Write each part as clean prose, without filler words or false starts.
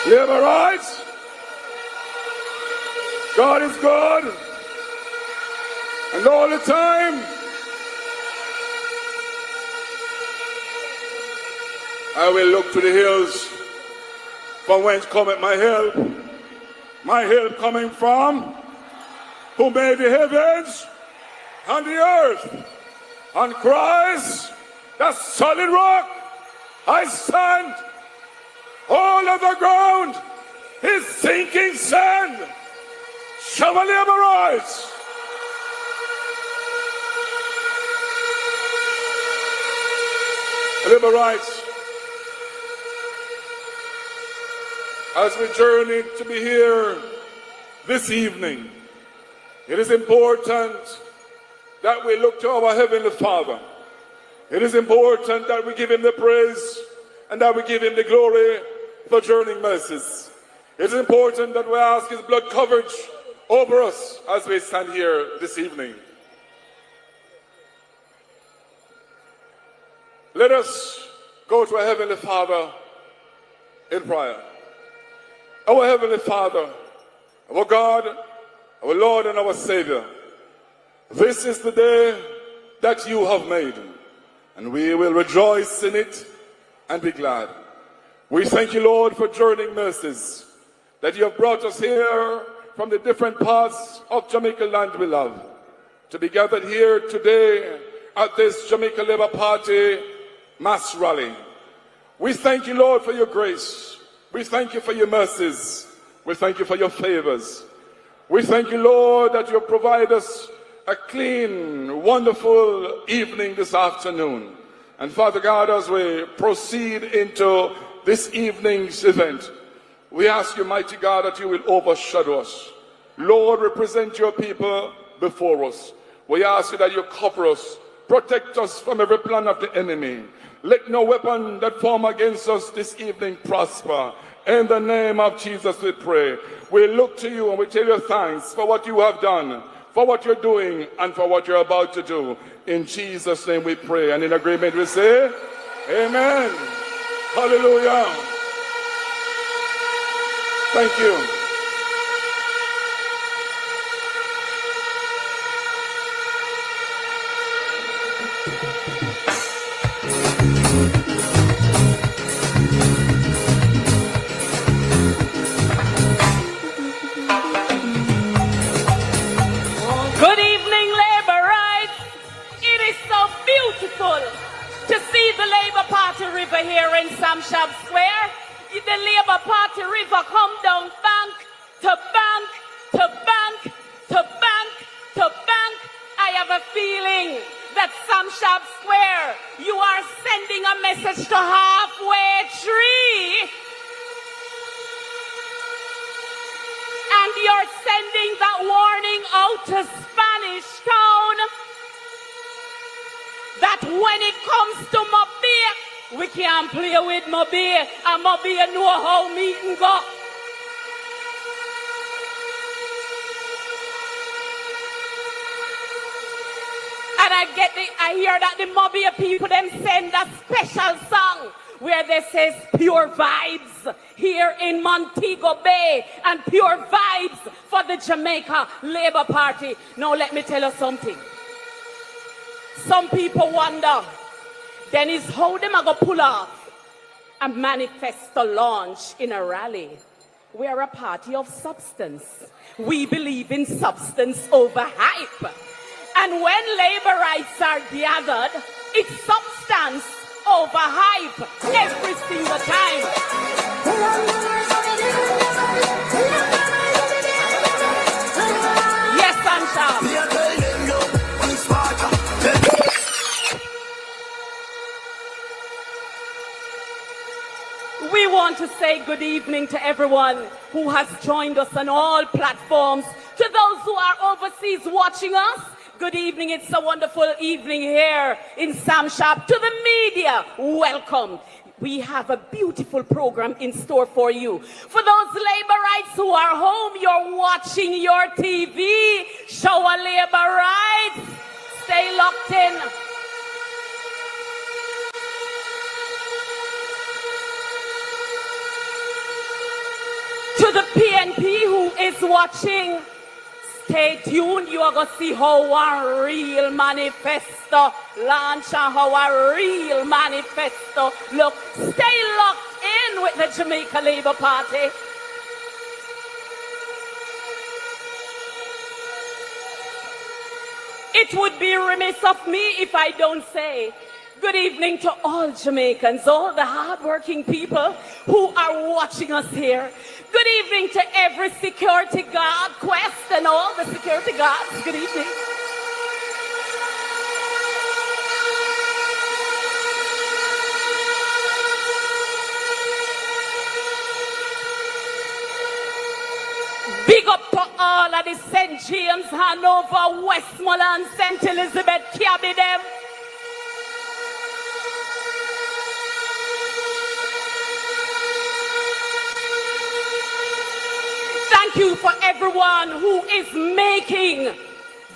Labor rights. God is good. And all the time, I will look to the hills, from whence cometh my help. My help coming from who made the heavens and the earth. On Christ, the solid rock, I stand. All of the ground is sinking sand. Shall we labor rise? Labor rights. As we journey to be here this evening, it is important that we look to our Heavenly Father. It is important that we give Him the praise and that we give Him the glory for journeying mercies. It is important that we ask His blood coverage over us as we stand here this evening. Let us go to our Heavenly Father in prayer. Our Heavenly Father, our God, our Lord and our Savior, this is the day that you have made, and we will rejoice in it and be glad. We thank you, Lord, for journeying mercies, that you have brought us here from the different parts of Jamaica land we love, to be gathered here today at this Jamaica Labour Party mass rally. We thank you, Lord, for your grace. We thank you for your mercies. We thank you for your favors. We thank you, Lord, that you provide us a clean, wonderful evening this afternoon. And Father God, as we proceed into this evening's event, we ask you, mighty God, that you will overshadow us. Lord, represent your people before us. We ask you that you cover us, protect us from every plan of the enemy. Let no weapon that form against us this evening prosper. In the name of Jesus we pray. We look to you and we tell you thanks for what you have done, for what you're doing, and for what you're about to do. In Jesus' name we pray. And in agreement we say, Amen. Hallelujah. Thank you. To see the Labour Party river here in Sam Shab Square. The Labour Party river come down bank to bank to bank to bank to bank. I have a feeling that Sam Shab Square, you are sending a message to halfway tree. And you're sending that warning out to Spanish Town, that when it comes to Mobile, we can't play with Mobile, and Mobile know how meeting go. And I hear that the Mobile people then send a special song where they says pure vibes here in Montego Bay and pure vibes for the Jamaica Labour Party. Now let me tell you something. Some people wonder, then is how them are going to pull off a manifesto launch in a rally. We are a party of substance. We believe in substance over hype. And when labor rights are gathered, it's substance over hype every single time. Yes, Ansha. We want to say good evening to everyone who has joined us on all platforms. To those who are overseas watching us, good evening. It's a wonderful evening here in Sam Shop. To the media, welcome. We have a beautiful program in store for you. For those labor rights who are home, you're watching your TV. Show a labor rights. Stay locked in. watching, stay tuned. You are going to see how a real manifesto launch and how a real manifesto look. Stay locked in with the Jamaica Labour Party. It would be remiss of me if I don't say good evening to all Jamaicans, all the hardworking people who are watching us here. Good evening to every security guard, Quest, and all the security guards. Good evening. Big up to all of the St. James, Hanover, Westmoreland, St. Elizabeth, Cabby them. Thank you for everyone who is making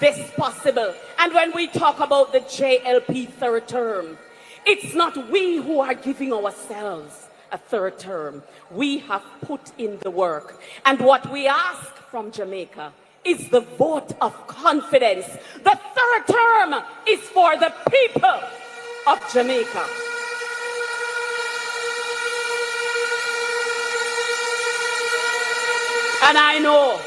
this possible. And when we talk about the JLP third term, it's not we who are giving ourselves a third term. We have put in the work. And what we ask from Jamaica is the vote of confidence. The third term is for the people of Jamaica. And I know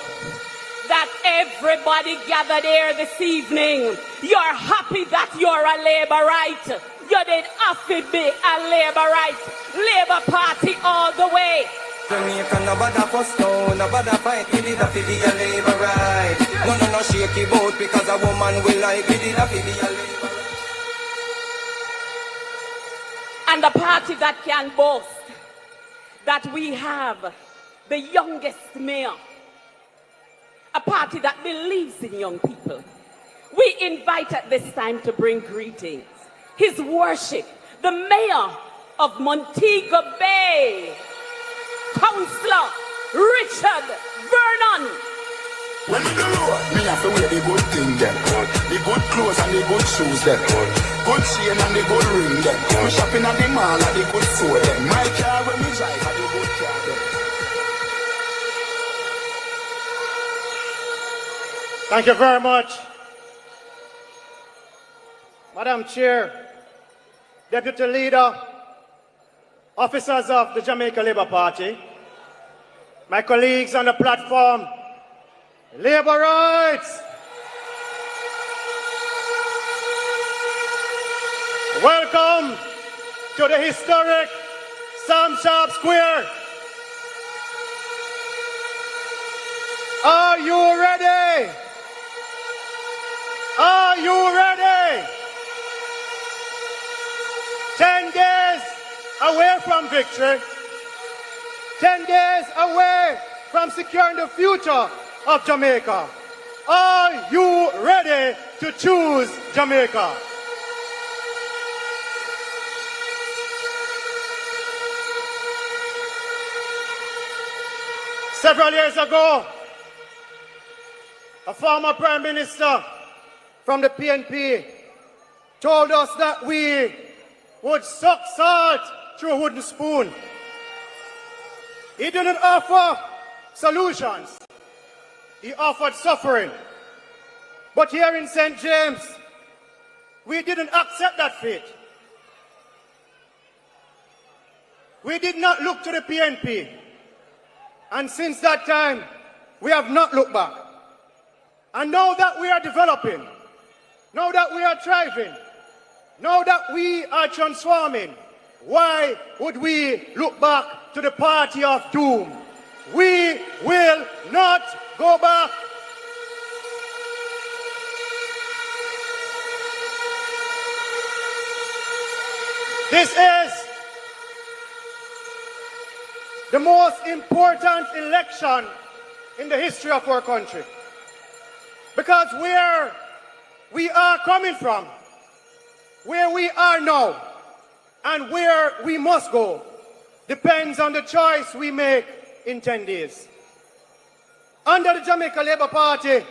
that everybody gathered here this evening, you're happy that you're a Labourite. You did have to be a Labourite. Labour Party all the way. Jamaica no bother fuss no, no bother fight. We did have to be a Labourite. No shaky boat because a woman will like. We did have to be a Labourite. And the party that can boast that we have the youngest mayor, a party that believes in young people. We invite at this time to bring greetings His Worship, the Mayor of Montego Bay, Councillor Richard Vernon. When you do road, me have to wear the good thing then. The good clothes and the good shoes then. Good chain and the good ring then. Me shopping at the mall and the good food then. My car when me drive and the good car then. Thank you very much. Madam Chair, Deputy Leader, officers of the Jamaica Labour Party, my colleagues on the platform, Labourites, welcome to the historic Sam Sharp Square. Are you ready? Are you ready? 10 days away from victory, 10 days away from securing the future of Jamaica. Are you ready to choose Jamaica? Several years ago, a former Prime Minister from the PNP told us that we would suck salt through a wooden spoon. He didn't offer solutions. He offered suffering. But here in St. James, we didn't accept that fate. We did not look to the PNP. And since that time, we have not looked back. And now that we are developing, now that we are thriving, now that we are transforming, why would we look back to the party of doom? We will not go back. This is the most important election in the history of our country. Because where we are coming from, where we are now, and where we must go, depends on the choice we make in 10 days. Under the Jamaica Labour Party,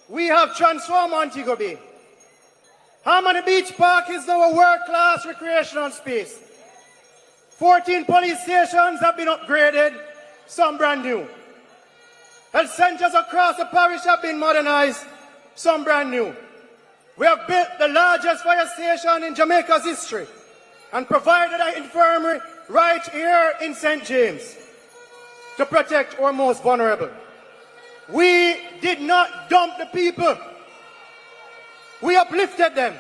we have transformed Montego Bay. Harmony Beach Park is now a world-class recreational space. 14 police stations have been upgraded, some brand new. Health centers across the parish have been modernized, some brand new. We have built the largest fire station in Jamaica's history and provided an infirmary right here in St. James to protect our most vulnerable. We did not dump the people. We uplifted them.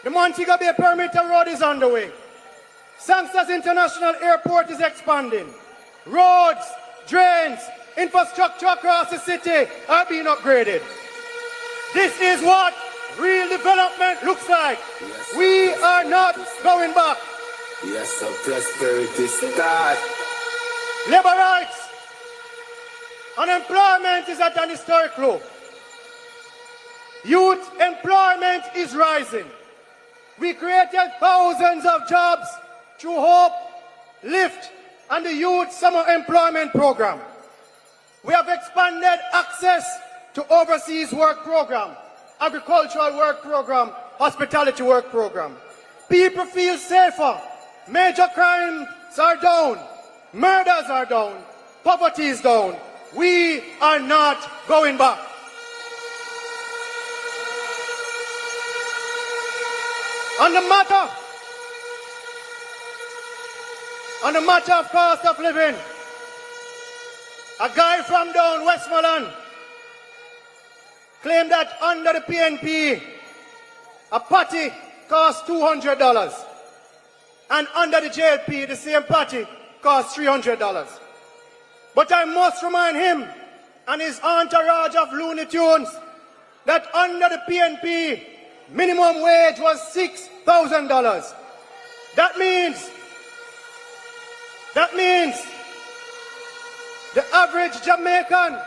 The Montego Bay Perimeter Road is underway. Sangster's International Airport is expanding. Roads, drains, infrastructure across the city are being upgraded. This is what real development looks like. Yes, we are not going back. Yes, so prosperity start. Labor rights. Unemployment is at an historic low. Youth employment is rising. We created thousands of jobs through Hope, Lift, and the Youth Summer Employment Program. We have expanded access to overseas work program, agricultural work program, hospitality work program. People feel safer. Major crimes are down. Murders are down. Poverty is down. We are not going back. On the matter of cost of living, a guy from down Westmoreland claimed that under the PNP, a patty costs $200, and under the JLP, the same patty costs $300. But I must remind him and his entourage of Looney Tunes that under the PNP, minimum wage was $6,000. That means the average Jamaican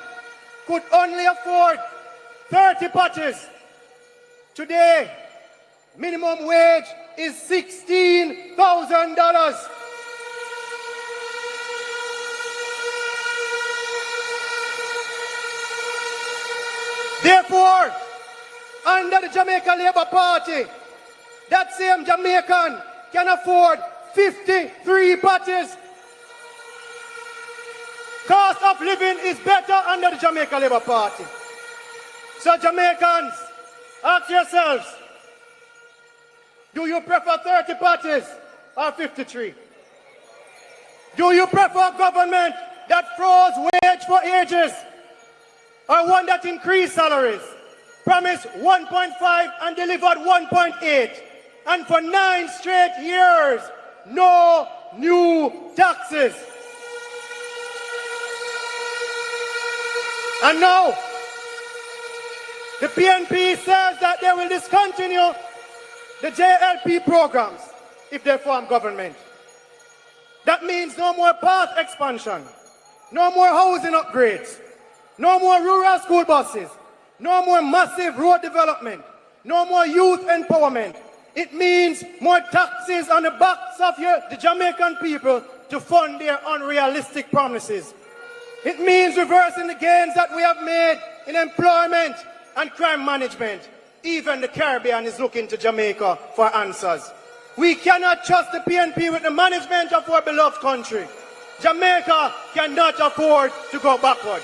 could only afford 30 patties. Today, minimum wage is $16,000. Therefore, under the Jamaica Labour Party, that same Jamaican can afford 53 patties. Cost of living is better under the Jamaica Labour Party. So Jamaicans, ask yourselves, do you prefer 30 patties or 53? Do you prefer government that froze wage for ages or one that increased salaries, promised 1.5 and delivered 1.8, and for 9 straight years, no new taxes? And now, the PNP says that they will discontinue the JLP programs if they form government. That means no more path expansion, no more housing upgrades, no more rural school buses, no more massive road development, no more youth empowerment. It means more taxes on the backs of the Jamaican people to fund their unrealistic promises. It means reversing the gains that we have made in employment and crime management. Even the Caribbean is looking to Jamaica for answers. We cannot trust the PNP with the management of our beloved country. Jamaica cannot afford to go backward.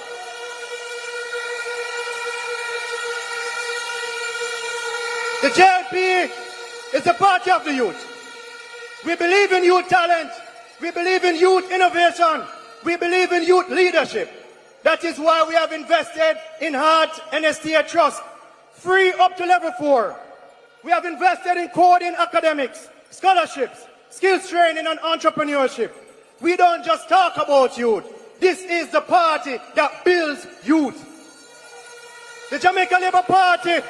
The JLP is the party of the youth. We believe in youth talent. We believe in youth innovation. We believe in youth leadership. That is why we have invested in Heart and STA Trust, free up to level 4. We have invested in coding academics, scholarships, skills training and entrepreneurship. We don't just talk about youth. This is the party that builds youth. The Jamaica Labour Party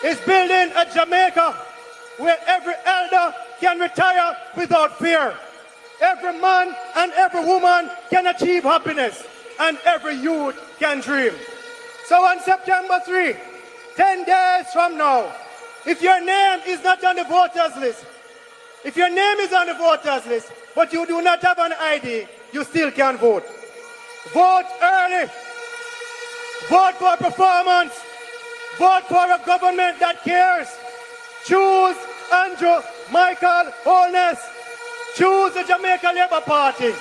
is building a Jamaica where every elder can retire without fear. Every man and every woman can achieve happiness, and every youth can dream. So on September 3, 10 days from now, if your name is not on the voters list, if your name is on the voters list, but you do not have an ID, you still can vote. Vote early. Vote for performance. Vote for a government that cares. Choose Andrew Michael Holness. Choose the Jamaica Labour Party.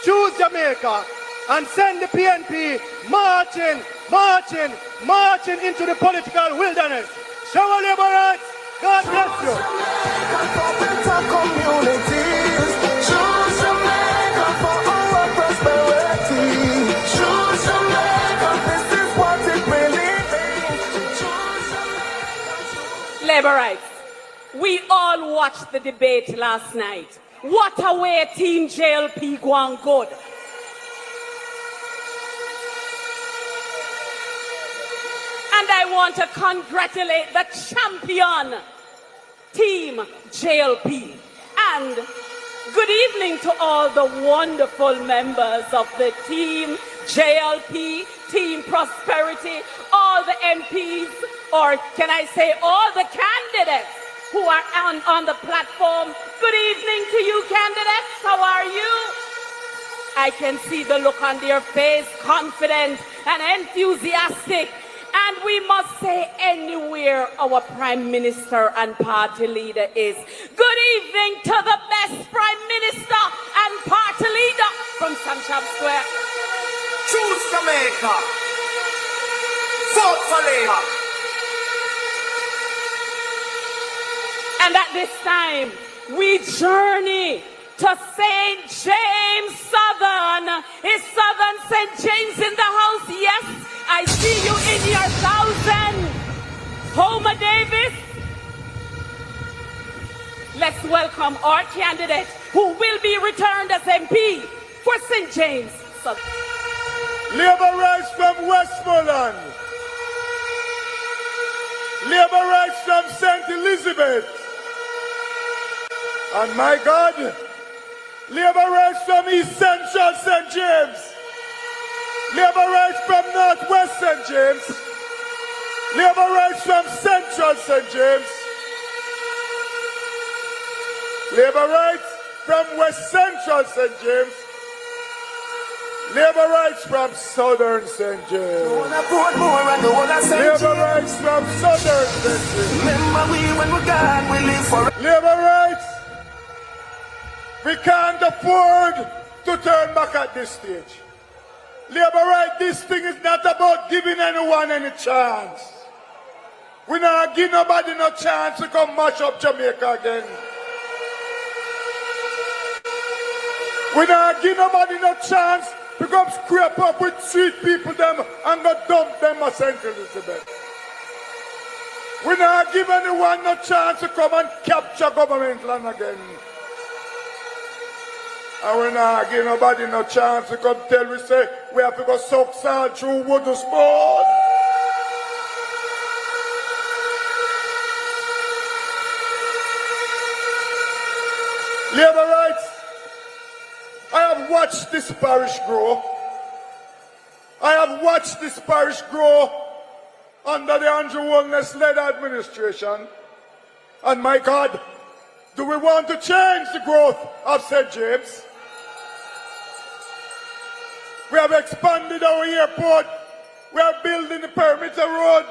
choose Jamaica and send the PNP marching, marching, marching into the political wilderness. Show our labor rights. God bless you. Labor rights. We all watched the debate last night. What a way Team JLP going good. And I want to congratulate the champion, Team JLP. And good evening to all the wonderful members of the Team JLP, Team Prosperity, all the MPs, or can I say all the candidates who are on the platform. Good evening to you, candidates. How are you? I can see the look on their face, confident and enthusiastic. And we must say anywhere our Prime Minister and party leader is. Good evening to the best Prime Minister and party leader from Sunshine Square. Choose Jamaica. Vote for Labour. And at this time, we journey to St. James Southern. Is Southern St. James in the house? Yes, I see you in your 1,000. Homer Davis. Let's welcome our candidate who will be returned as MP for St. James Southern. Labour rights from Westmoreland. Labour rights from St. Elizabeth. And my God, Labour rights from East Central St. James. Labour rights from Northwest St. James. Labour rights from Central St. James. Labour rights from West Central St. James. Labour rights from Southern St. James. Labour rights from Southern St. James. Remember we when we're gone, we live for. Labour rights. We can't afford to turn back at this stage. Labour rights, this thing is not about giving anyone any chance. We not give nobody no chance to come mash up Jamaica again. We not give nobody no chance to come scrape up with street people them and go dump them at St. Elizabeth. We not give anyone no chance to come and capture government land again. And we not give nobody no chance to come tell we say we have to go suck salt through wooden spoon. Labour rights. I have watched this parish grow. I have watched this parish grow under the Holness led administration. And my God, do we want to change the growth of St. James? We have expanded our airport. We are building the perimeter road.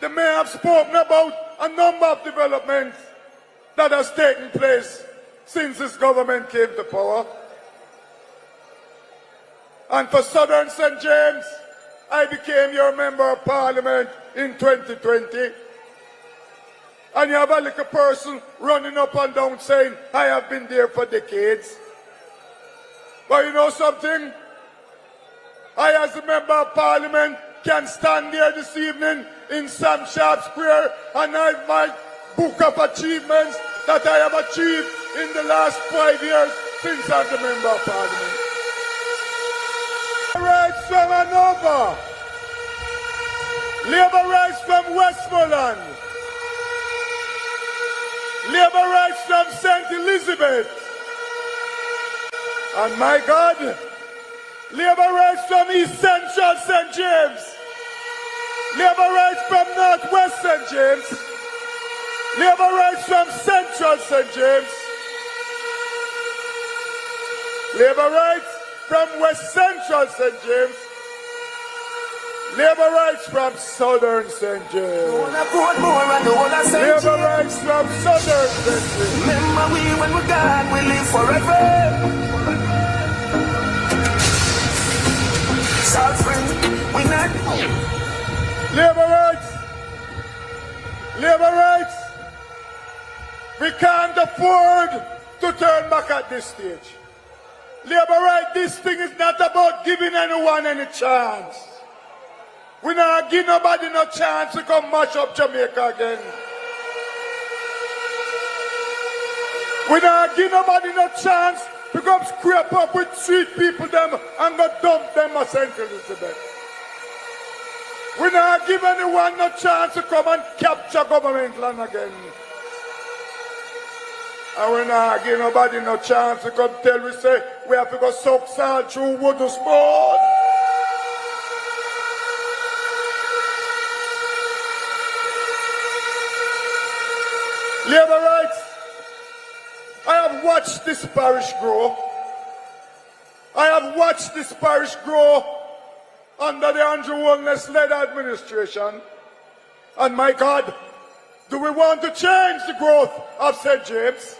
The mayor have spoken about a number of developments that has taken place since this government came to power. And for Southern St. James, I became your member of parliament in 2020. And you have a little person running up and down saying, I have been there for decades. But you know something? I, as a member of parliament, can stand there this evening in Sam Sharp Square and have my book of achievements that I have achieved in the last 5 years since I'm the member of parliament. Rights from Hanover. Labour rights from Westmoreland. Labour rights from St. Elizabeth. And my God, Labour rights from East Central St. James. Labour rights from Northwest St. James. Labour rights from Central St. James. Labour rights from West Central St. James. Labour rights from Southern St. James. Labour rights from Southern St. James. Remember we when we're gone, we live forever. Labor rights. Labor rights. We can't afford to turn back at this stage. Labor rights, this thing is not about giving anyone any chance. We not give nobody no chance to come mash up Jamaica again. We not give nobody no chance to come scrape up with street people them and go dump them at St. Elizabeth. We not give anyone no chance to come and capture government land again. And we not give nobody no chance to come tell we say we have to go suck salt through wooden spoon. Labor rights. I have watched this parish grow. I have watched this parish grow under the Andrew Holness-led administration. And my God, do we want to change the growth of St. James?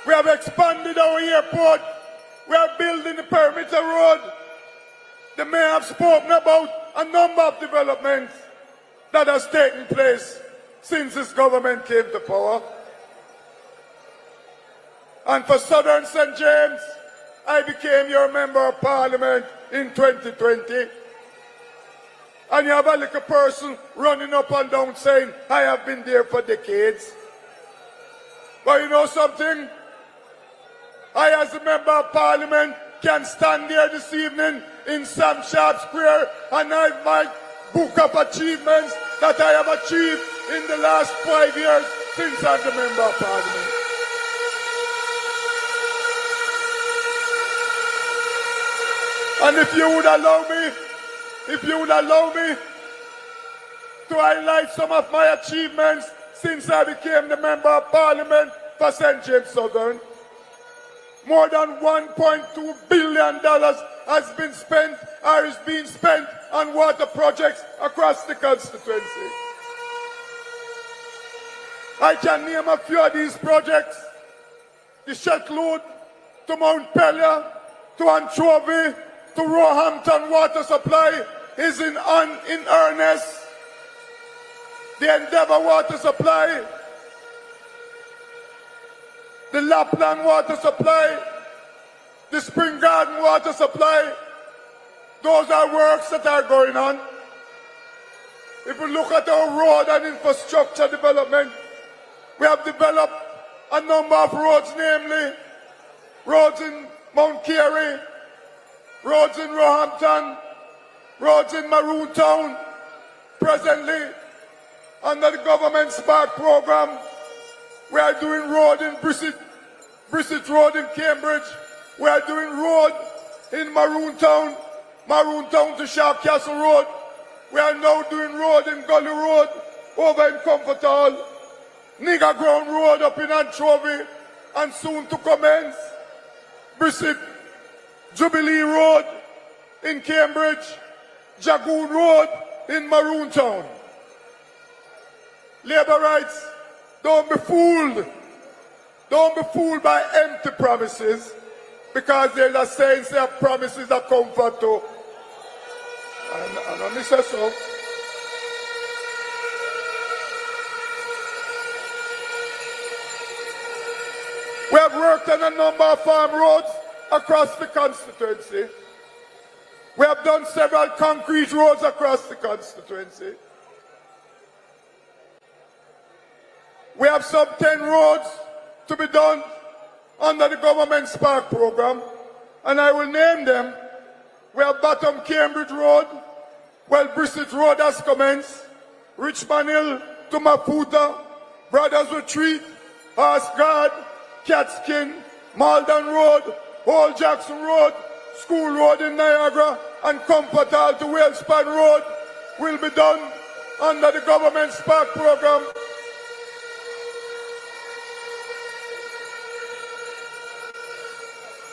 We have expanded our airport. We are building the perimeter road. The mayor have spoken about a number of developments that has taken place since this government came to power. And for Southern St. James, I became your member of parliament in 2020. And you have a little person running up and down saying, I have been there for decades. But you know something? I, as a member of parliament, can stand there this evening in Sam Sharp Square and I have my book of achievements that I have achieved in the last 5 years since I'm the member of parliament. And if you would allow me to highlight some of my achievements since I became the member of parliament for St. James Southern, more than $1.2 billion has been spent or is being spent on water projects across the constituency. I can name a few of these projects. The Shetload to Mount Pelia, to Anchovy, to Roehampton water supply is in earnest. The Endeavour water supply, the Lapland water supply, the Spring Garden water supply, those are works that are going on. If we look at our road and infrastructure development, we have developed a number of roads, namely roads in Mount Carey, roads in Roehampton, roads in Maroon Town. Presently, under the government Spark program, we are doing road in Brissett Road in Cambridge. We are doing road in Maroon Town to Sharp Castle Road. We are now doing road in Gully Road over in Comfort Hall, Nigger Ground Road up in Anchovy, and soon to commence Brissett Jubilee Road in Cambridge, Jagoon Road in Maroon Town. Labor rights, don't be fooled. Don't be fooled by empty promises, because there's a saying that promises are comfort too. And let me say so. We have worked on a number of farm roads across the constituency. We have done several concrete roads across the constituency. We have some 10 roads to be done under the government Spark program, and I will name them. We have Bottom Cambridge Road, Brissett Road has commenced, Richmond Hill to Maputa, Brothers Retreat, Horse Guard, Catskin, Malden Road, Old Jackson Road, School Road in Niagara, and Comfort Hall to Whalespan Road will be done under the government Spark program.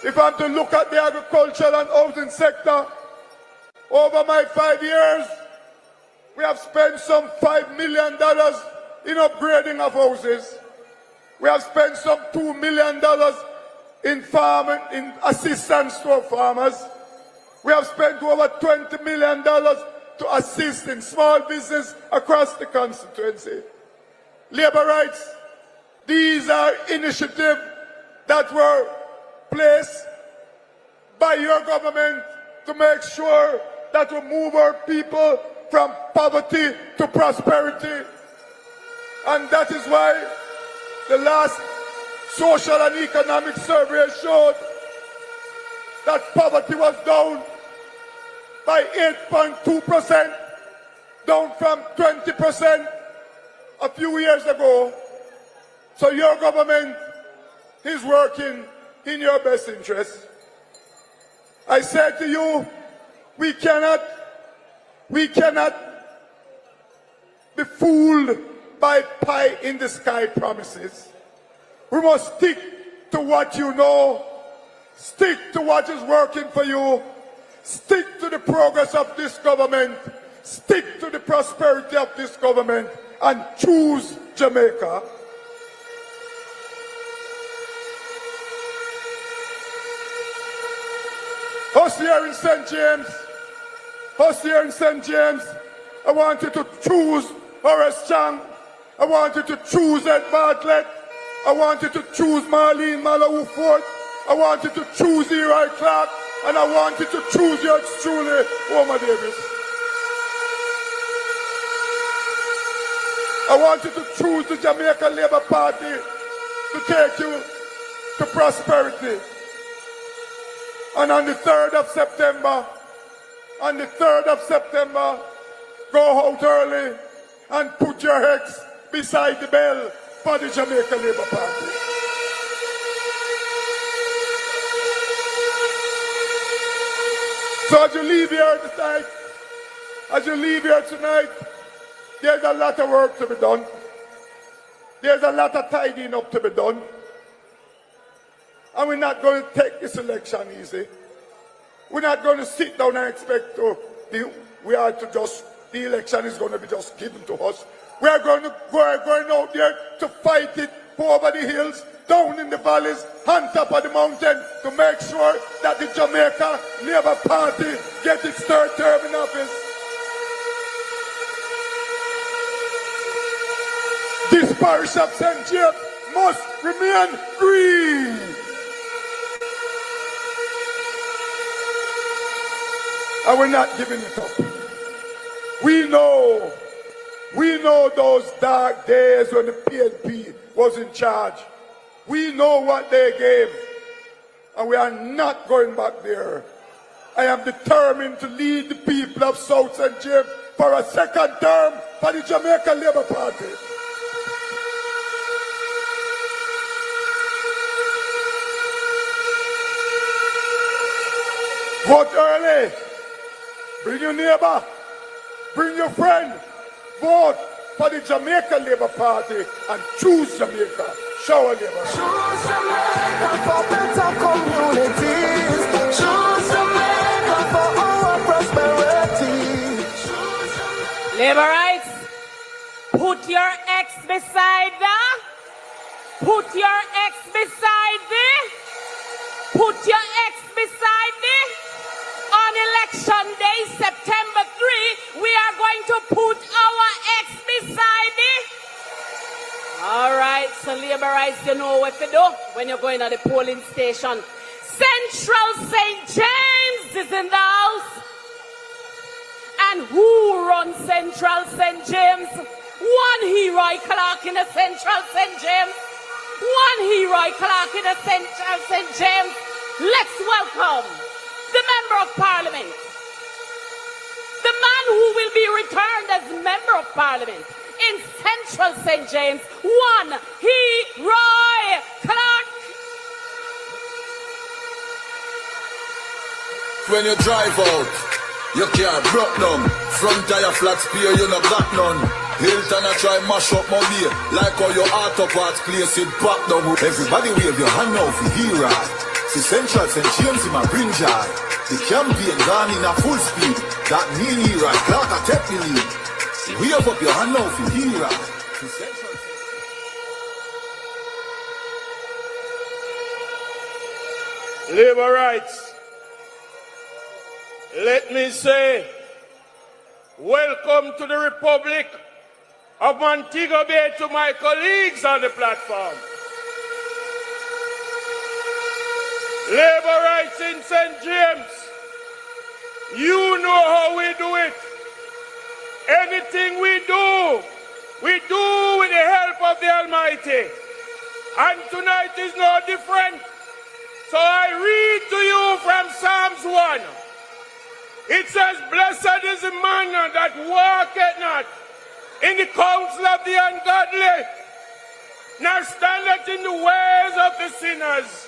If I'm to look at the agricultural and housing sector, over my 5 years, we have spent some $5 million in upgrading of houses. We have spent some $2 million in farming, in assistance to our farmers. We have spent over $20 million to assist in small business across the constituency. Labor rights, these are initiatives that were placed by your government to make sure that we move our people from poverty to prosperity. And that is why the last social and economic survey showed that poverty was down by 8.2%, down from 20% a few years ago. So your government is working in your best interest. I said to you, we cannot be fooled by pie in the sky promises. We must stick to what you know, stick to what is working for you, stick to the progress of this government, stick to the prosperity of this government, and choose Jamaica. Us here in St. James, I want you to choose Horace Chang. I want you to choose Ed Bartlett. I want you to choose Marlene Malahoo Ford. I want you to choose Heroy Clarke. And I want you to choose yours truly, Omar Davis. I want you to choose the Jamaica Labour Party to take you to prosperity. And on the 3rd of September, go out early and put your heads beside the bell for the Jamaica Labour Party. So as you leave here tonight, there's a lot of work to be done. There's a lot of tidying up to be done. And we're not going to take this election easy. We're not going to sit down and expect the election is going to be just given to us. We're going out there to fight it over the hills, down in the valleys, on top of the mountain, to make sure that the Jamaica Labour Party gets its third term in office. This parish of St. James must remain green. And we're not giving it up. We know those dark days when the PNP was in charge. We know what they gave, and we are not going back there. I am determined to lead the people of South St. James for a second term for the Jamaica Labour Party. Vote early. Bring your neighbor. Bring your friend. Vote for the Jamaica Labour Party and choose Jamaica. Shower Labour. Choose Jamaica for better communities. Choose Jamaica for our prosperity. Labor rights, put your ex beside the. Put your ex beside the. Put your ex beside the. On election day, September 3, we are going to put our ex beside it. All right, so labor rights, you know what to do when you're going to the polling station. Central St. James is in the house. And who runs Central St. James? One Heroy Clarke in the Central St. James. One Heroy Clarke in the Central St. James. Let's welcome the Member of Parliament, the man who will be returned as Member of Parliament in Central St. James, one Heroy Clarke. When you drive out, your car broke down, front tire flat spear, you no got none. Hilton I try mash up my beer, like how your auto parts place it back down. Everybody wave your hand now for Heroy. See Central St. James in my bring joy. The campaign gone in a full speed. That mean Heroy Clarke a take the lead. Wave up your hand now for Heroy. Labor rights. Let me say, welcome to the Republic of Montego Bay to my colleagues on the platform. Labor rights in St. James, you know how we do it. Anything we do with the help of the Almighty. And tonight is no different. So I read to you from Psalms 1. It says, blessed is the man that walketh not in the counsel of the ungodly, nor standeth in the ways of the sinners,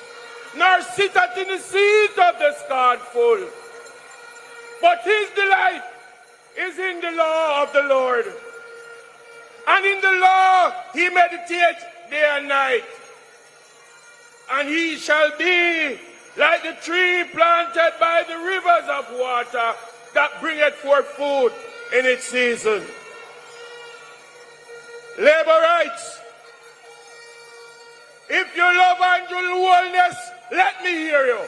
nor sitteth in the seat of the scornful. But his delight is in the law of the Lord. And in the law he meditates day and night. And he shall be like the tree planted by the rivers of water that bringeth forth food in its season. Labor rights. If you love Holness, let me hear you.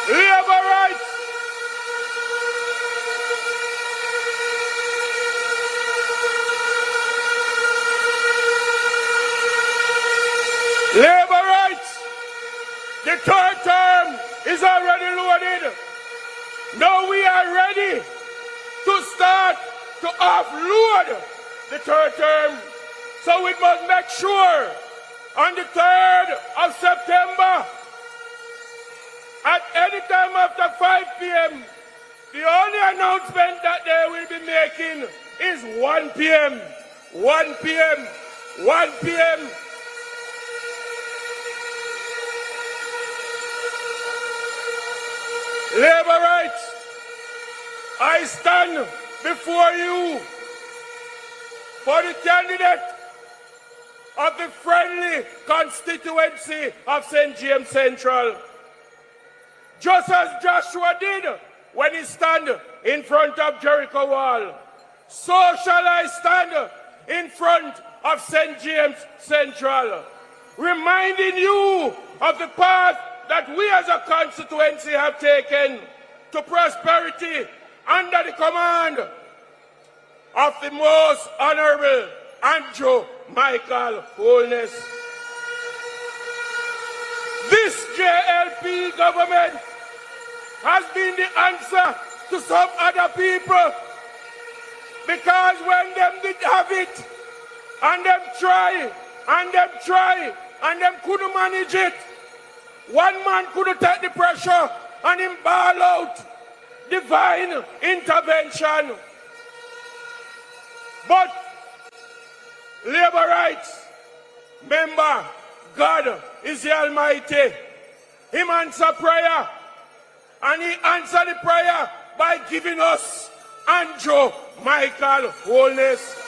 Labor rights. Labor rights. The third term is already loaded. Now we are ready to start to offload the third term. So we must make sure on the 3rd of September, at any time after 5 p.m., the only announcement that they will be making is 1 p.m. 1 p.m. 1 p.m. Labor rights, I stand before you for the candidate of the friendly constituency of St. James Central. Just as Joshua did when he stood in front of Jericho wall, so shall I stand in front of St. James Central, reminding you of the path that we as a constituency have taken to prosperity under the command of the most honorable Andrew Michael Holness. This JLP government has been the answer to some other people, because when them did have it and them try and them couldn't manage it, one man couldn't take the pressure and him bail out divine intervention. But labor rights, remember, God is the Almighty. Him answer prayer, and he answered the prayer by giving us Andrew Michael Holness.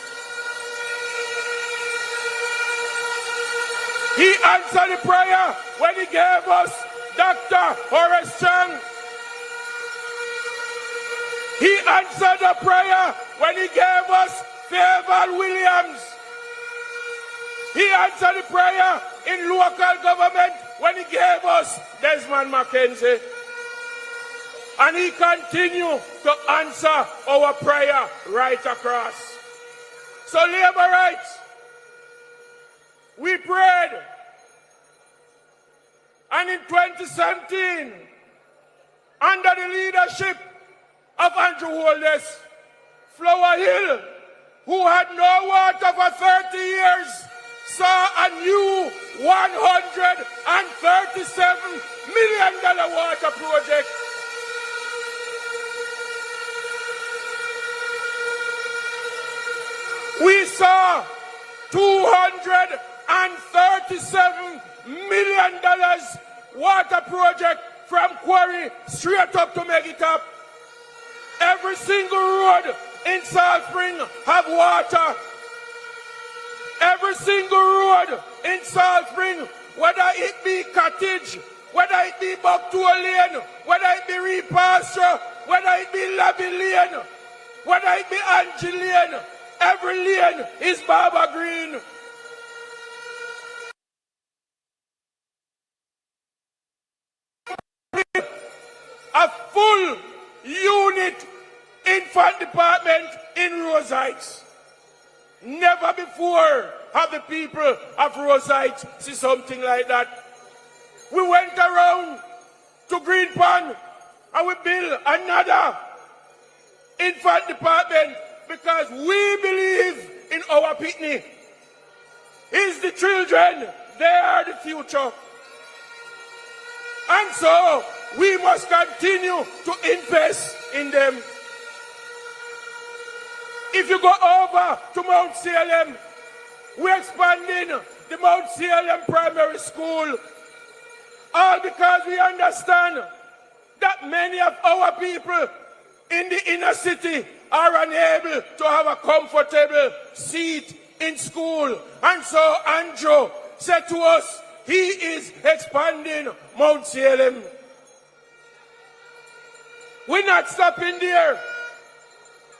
He answered the prayer when he gave us Dr. Horace Chang. He answered the prayer when he gave us Favour Williams. He answered the prayer in local government when he gave us Desmond Mackenzie. And he continues to answer our prayer right across. So labor rights, we prayed. And in 2017, under the leadership of Andrew Holness, Flower Hill, who had no water for 30 years, saw a new $137 million water project. We saw $237 million water project from Quarry straight up to Megitop. Every single road in Salt Spring have water. Every single road in Salt Spring, whether it be Cottage, whether it be Bucktour Lane, whether it be Repasture, whether it be Labby Lane, whether it be Angie Lane, every lane is Barbara Green. a full unit infant department in Rose Heights. Never before have the people of Rose Heights seen something like that. We went around to Green Pond and we built another infant department because we believe in our pitney. It's the children, they are the future. And so we must continue to invest in them. If you go over to Mount Salem, we're expanding the Mount Salem Primary School. All because we understand that many of our people in the inner city are unable to have a comfortable seat in school. And so Andrew said to us, he is expanding Mount Salem. We're not stopping there.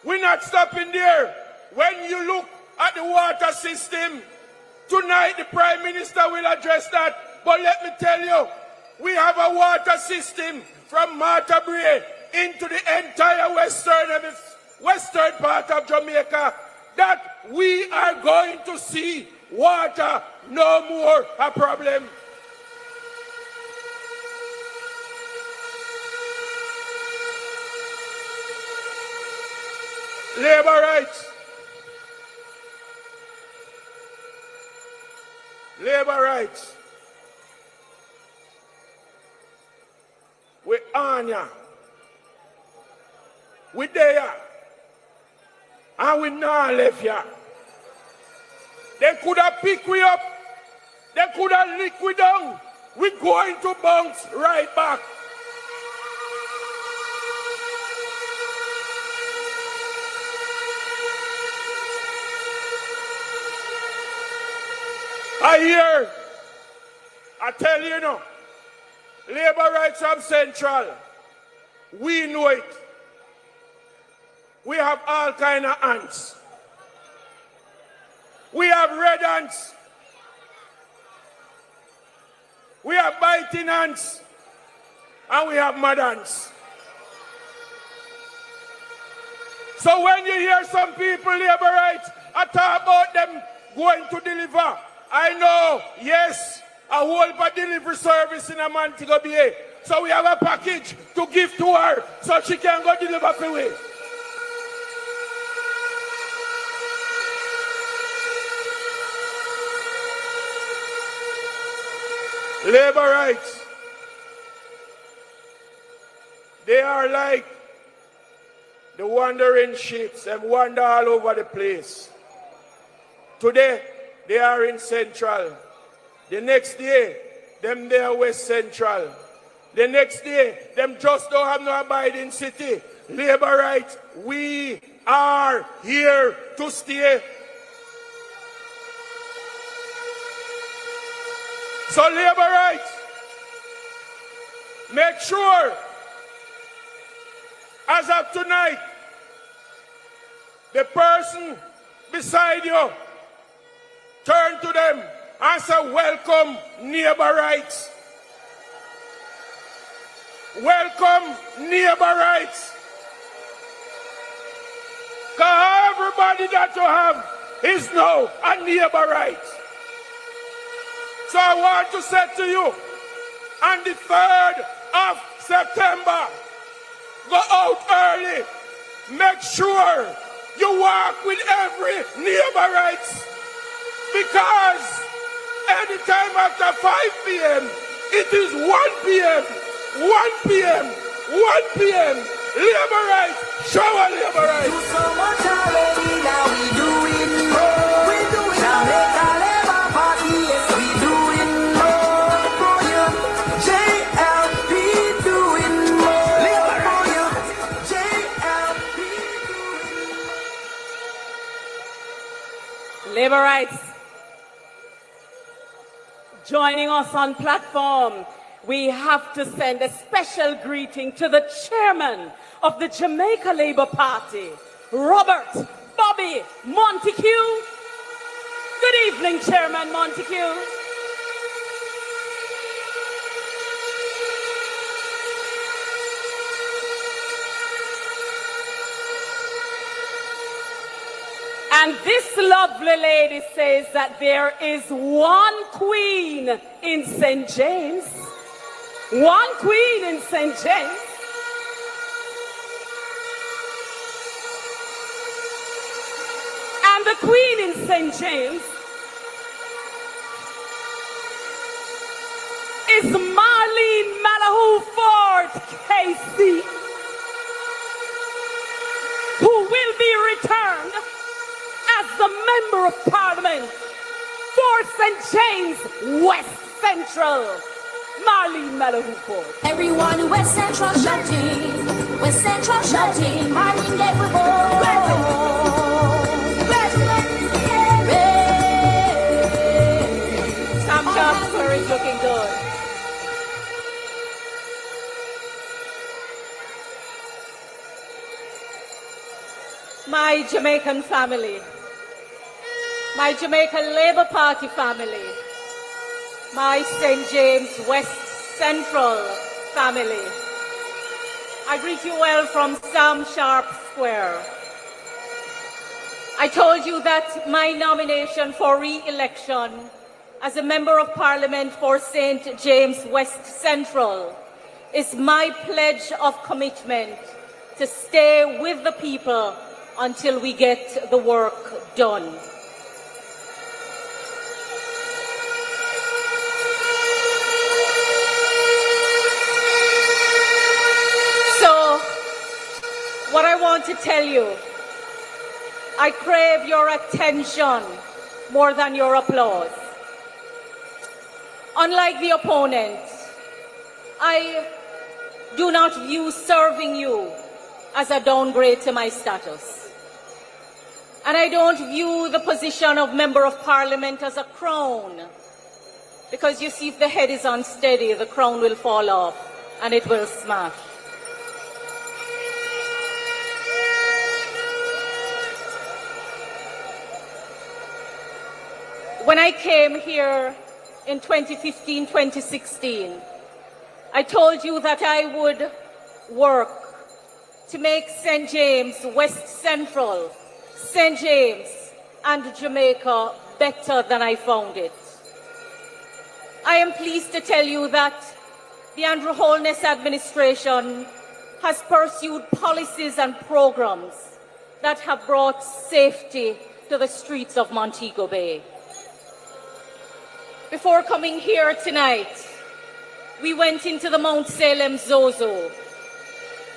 We're not stopping there. When you look at the water system, tonight the Prime Minister will address that. But let me tell you, we have a water system from Martha Brae into the entire western part of Jamaica that we are going to see water no more a problem. Labor rights. Labor rights. We on ya. We there. And we not left ya. They could have picked we up. They could have licked we down. We're going to bounce right back. I tell you now, labor rights from Central, we know it. We have all kind of ants. We have red ants. We have biting ants. And we have mud ants. So when you hear some people, labor rights, I talk about them going to deliver. I know, yes, a whole delivery service in a Montego Bay. So we have a package to give to her so she can go deliver for we. Labor rights. They are like the wandering ships and wander all over the place. Today, they are in Central. The next day, them they are West Central. The next day, them just don't have no abiding city. Labor rights, we are here to stay. So labor rights, make sure, as of tonight, the person beside you, turn to them and say, welcome, neighbor rights. Welcome, neighbor rights. Because everybody that you have is now a neighbor rights. So I want to say to you, on the 3rd of September, go out early. Make sure you walk with every neighbor rights. Because anytime after 5 p.m., it is 1 p.m., 1 p.m., 1 p.m. Labor rights, shower labor rights. Do so much already, now we doing more. We doing Jamaica Labour Party, yes we doing more for you. JLP doing more for you. JLP doing more. Labor rights. Joining us on platform, we have to send a special greeting to the chairman of the Jamaica Labour Party, Robert Bobby Montego. Good evening, Chairman Montego. And this lovely lady says that there is one queen in St. James. One queen in St. James. And the queen in St. James is Marlene Malahoo Ford KC, who will be returned as the Member of Parliament for St. James West Central. Marlene Malahoo Ford. Everyone West Central shouting, West Central shouting, Marlene get we Sam Jasper is looking good. My Jamaican family, my Jamaica Labour Party family, my St. James West Central family, I greet you well from Sam Sharp Square. I told you that my nomination for re-election as a Member of Parliament for St. James West Central is my pledge of commitment to stay with the people until we get the work done. So, what I want to tell you, I crave your attention more than your applause. Unlike the opponent, I do not view serving you as a downgrade to my status. And I don't view the position of Member of Parliament as a crown. Because you see, if the head is unsteady, the crown will fall off and it will smash. When I came here in 2015-2016, I told you that I would work to make St. James West Central, St. James and Jamaica better than I found it. I am pleased to tell you that the Andrew Holness administration has pursued policies and programs that have brought safety to the streets of Montego Bay. Before coming here tonight, we went into the Mount Salem Zozo,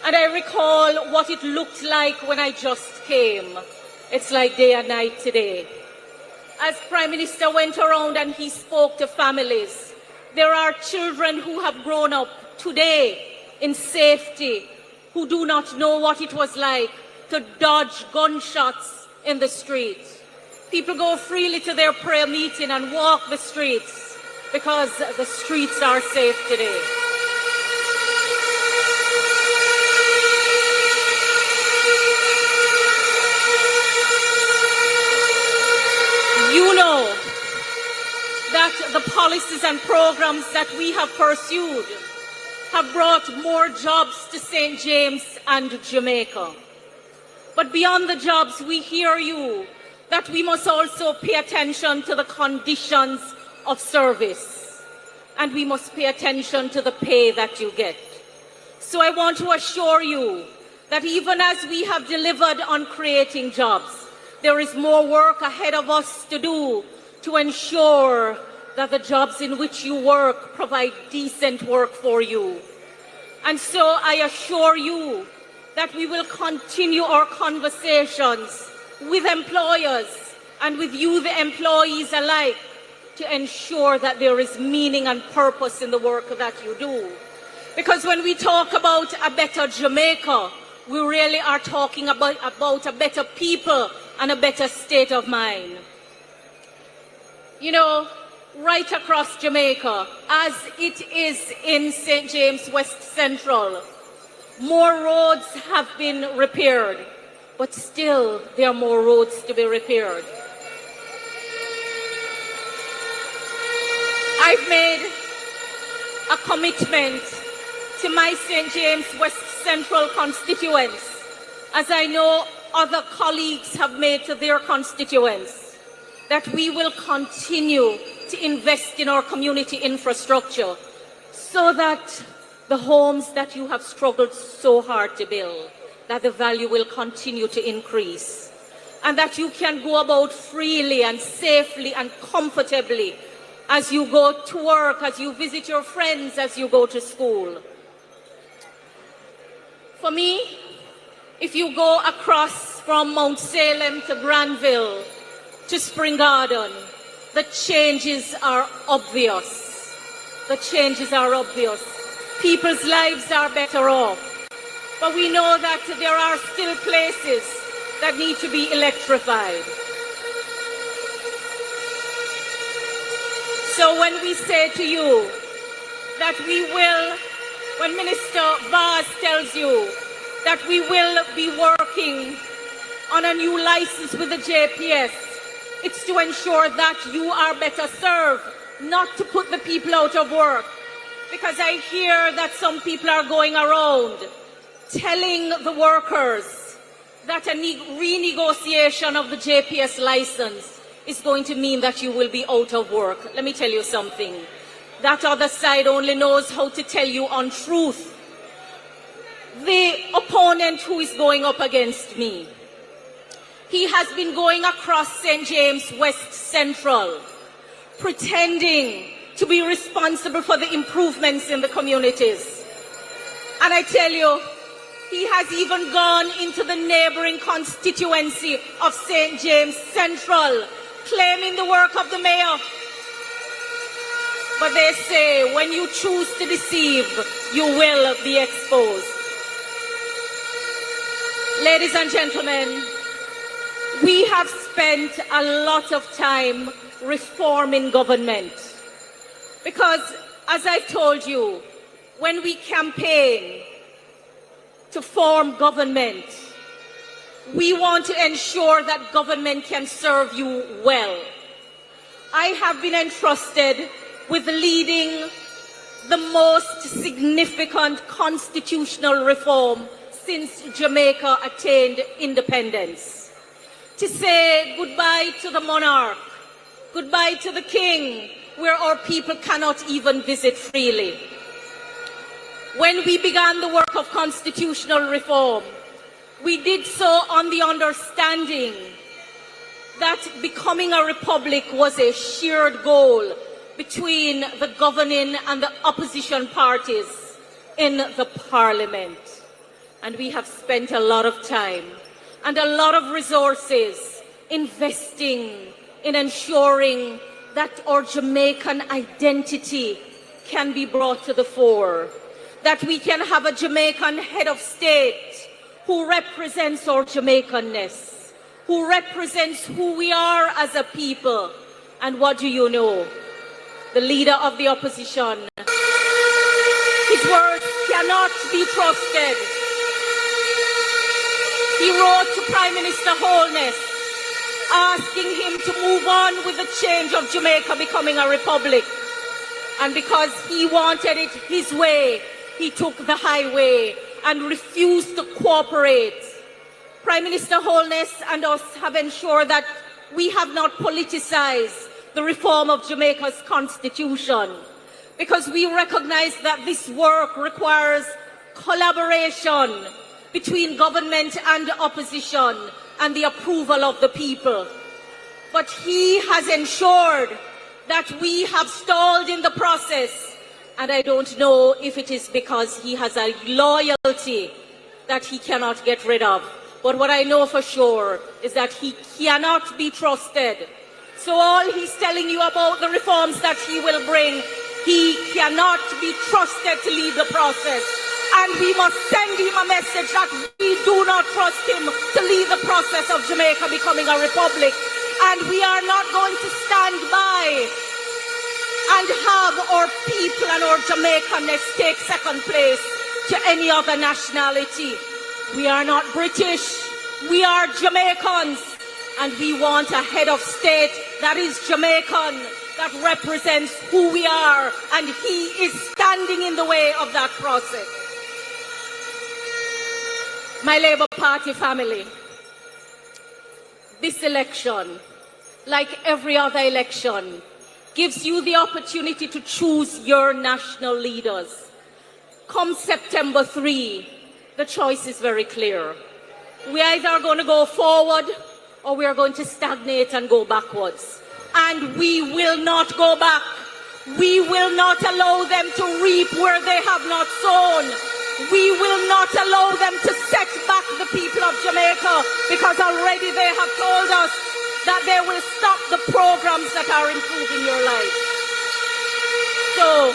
and I recall what it looked like when I just came. It's like day and night today. As Prime Minister went around and he spoke to families, there are children who have grown up today in safety, who do not know what it was like to dodge gunshots in the street. People go freely to their prayer meeting and walk the streets because the streets are safe today. You know that the policies and programs that we have pursued have brought more jobs to St. James and Jamaica. But beyond the jobs, we hear you that we must also pay attention to the conditions of service, and we must pay attention to the pay that you get. So I want to assure you that even as we have delivered on creating jobs, there is more work ahead of us to do to ensure that the jobs in which you work provide decent work for you. And so I assure you that we will continue our conversations with employers and with you, the employees alike, to ensure that there is meaning and purpose in the work that you do. Because when we talk about a better Jamaica, we really are talking about a better people and a better state of mind. You know, right across Jamaica, as it is in St. James West Central, more roads have been repaired, but still there are more roads to be repaired. I've made a commitment to my St. James West Central constituents, as I know other colleagues have made to their constituents, that we will continue to invest in our community infrastructure so that the homes that you have struggled so hard to build, that the value will continue to increase, and that you can go about freely and safely and comfortably as you go to work, as you visit your friends, as you go to school. For me, if you go across from Mount Salem to Granville to Spring Garden, the changes are obvious. The changes are obvious. People's lives are better off. But we know that there are still places that need to be electrified. So when we say to you that we will, when Minister Vaz tells you that we will be working on a new license with the JPS, it's to ensure that you are better served, not to put the people out of work. Because I hear that some people are going around telling the workers that a renegotiation of the JPS license is going to mean that you will be out of work. Let me tell you something. That other side only knows how to tell you untruth. The opponent who is going up against me, he has been going across St. James West Central, pretending to be responsible for the improvements in the communities. And I tell you, he has even gone into the neighboring constituency of St. James Central, claiming the work of the mayor. But they say, when you choose to deceive, you will be exposed. Ladies and gentlemen, we have spent a lot of time reforming government. Because, as I've told you, when we campaign to form government, we want to ensure that government can serve you well. I have been entrusted with leading the most significant constitutional reform since Jamaica attained independence. To say goodbye to the monarch, goodbye to the king, where our people cannot even visit freely. When we began the work of constitutional reform, we did so on the understanding that becoming a republic was a shared goal between the governing and the opposition parties in the parliament. And we have spent a lot of time and a lot of resources investing in ensuring that our Jamaican identity can be brought to the fore, that we can have a Jamaican head of state who represents our Jamaicanness, who represents who we are as a people. And what do you know? The leader of the opposition, his words cannot be trusted. He wrote to Prime Minister Holness, asking him to move on with the change of Jamaica becoming a republic. And because he wanted it his way, he took the highway and refused to cooperate. Prime Minister Holness and us have ensured that we have not politicized the reform of Jamaica's constitution, because we recognize that this work requires collaboration between government and opposition and the approval of the people. But he has ensured that we have stalled in the process, and I don't know if it is because he has a loyalty that he cannot get rid of. But what I know for sure is that he cannot be trusted. So all he's telling you about the reforms that he will bring, he cannot be trusted to lead the process. And we must send him a message that we do not trust him to lead the process of Jamaica becoming a republic. And we are not going to stand by and have our people and our Jamaicanness take second place to any other nationality. We are not British, we are Jamaicans, and we want a head of state that is Jamaican, that represents who we are, and he is standing in the way of that process. My Labour Party family, This election, like every other election, gives you the opportunity to choose your national leaders. Come September 3, the choice is very clear. We either are going to go forward or we are going to stagnate and go backwards. And we will not go back. We will not allow them to reap where they have not sown. We will not allow them to set back the people of Jamaica, because already they have told us that they will stop the programs that are improving your life. So,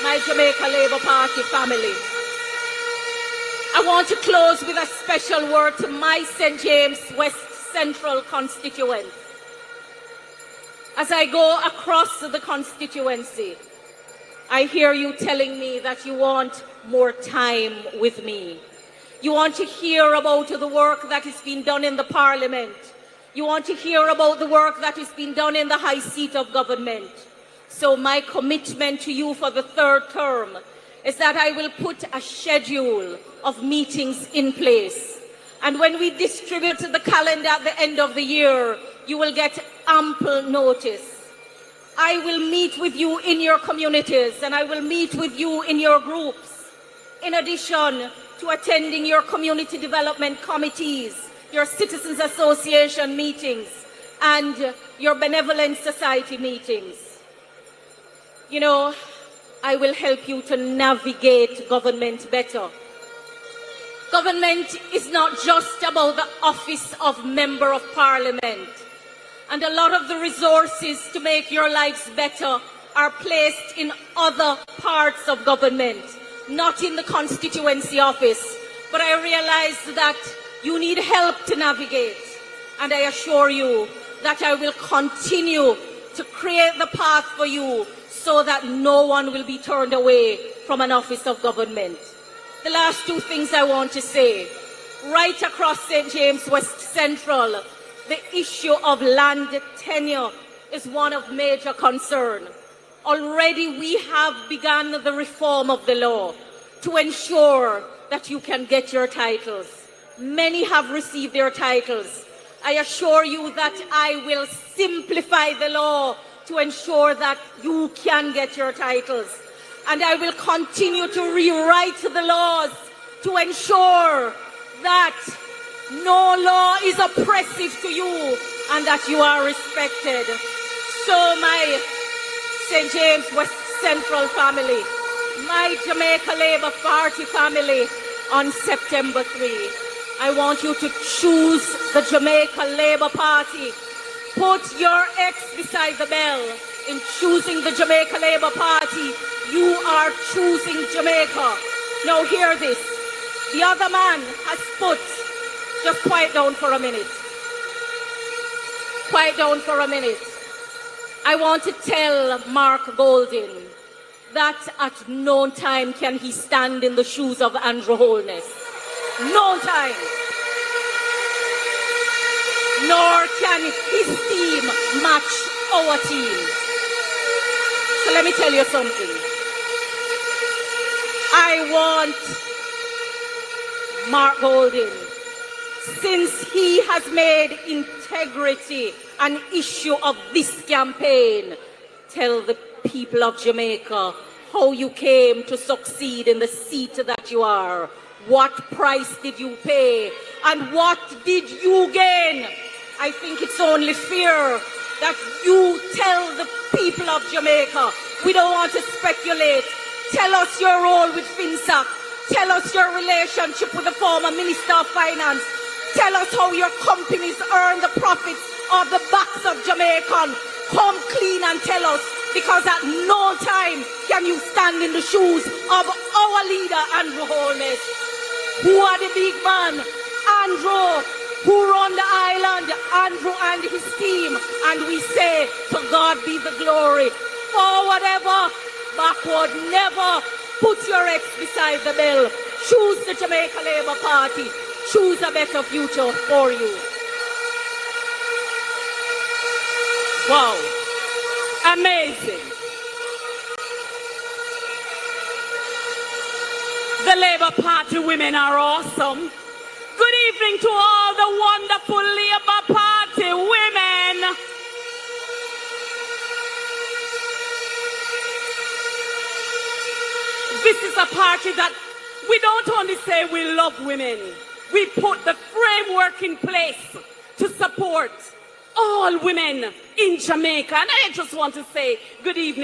my Jamaica Labour Party family, I want to close with a special word to my St. James West Central constituent. As I go across the constituency, I hear you telling me that you want more time with me. You want to hear about the work that is being done in the Parliament. You want to hear about the work that is being done in the high seat of government. So my commitment to you for the third term is that I will put a schedule of meetings in place. And when we distribute the calendar at the end of the year, you will get ample notice. I will meet with you in your communities, and I will meet with you in your groups, in addition to attending your community development committees, your citizens association meetings, and your benevolent society meetings. You know, I will help you to navigate government better. Government is not just about the office of Member of Parliament. And a lot of the resources to make your lives better are placed in other parts of government, not in the constituency office. But I realize that you need help to navigate. And I assure you that I will continue to create the path for you so that no one will be turned away from an office of government. The last two things I want to say. Right across St. James West Central, the issue of land tenure is one of major concern. Already we have begun the reform of the law to ensure that you can get your titles. Many have received their titles. I assure you that I will simplify the law to ensure that you can get your titles. And I will continue to rewrite the laws to ensure that no law is oppressive to you and that you are respected. So my St. James West Central family, my Jamaica Labour Party family, on September 3, I want you to choose the Jamaica Labour Party. Put your X beside the bell. In choosing the Jamaica Labour Party, you are choosing Jamaica. Now hear this. The other man has put, just quiet down for a minute. Quiet down for a minute. I want to tell Mark Golding that at no time can he stand in the shoes of Andrew Holness. No time. Nor can his team match our team. So let me tell you something. I want Mark Golding, since he has made integrity an issue of this campaign, tell the people of Jamaica how you came to succeed in the seat that you are. What price did you pay? And what did you gain? I think it's only fair that you tell the people of Jamaica. We don't want to speculate. Tell us your role with FinSAC. Tell us your relationship with the former Minister of Finance. Tell us how your companies earn the profits of the backs of Jamaican. Come clean and tell us, because at no time can you stand in the shoes of our leader, Andrew Holness. Who are the big man? Andrew, who run the island, Andrew and his team. And we say, to God be the glory. Forward ever, backward never. Put your X beside the bell. Choose the Jamaica Labour Party. Choose a better future for you. Wow. Amazing. The Labour Party women are awesome. Good evening to all the wonderful Labour Party party that we don't only say we love women, we put the framework in place to support all women in Jamaica. And I just want to say good evening.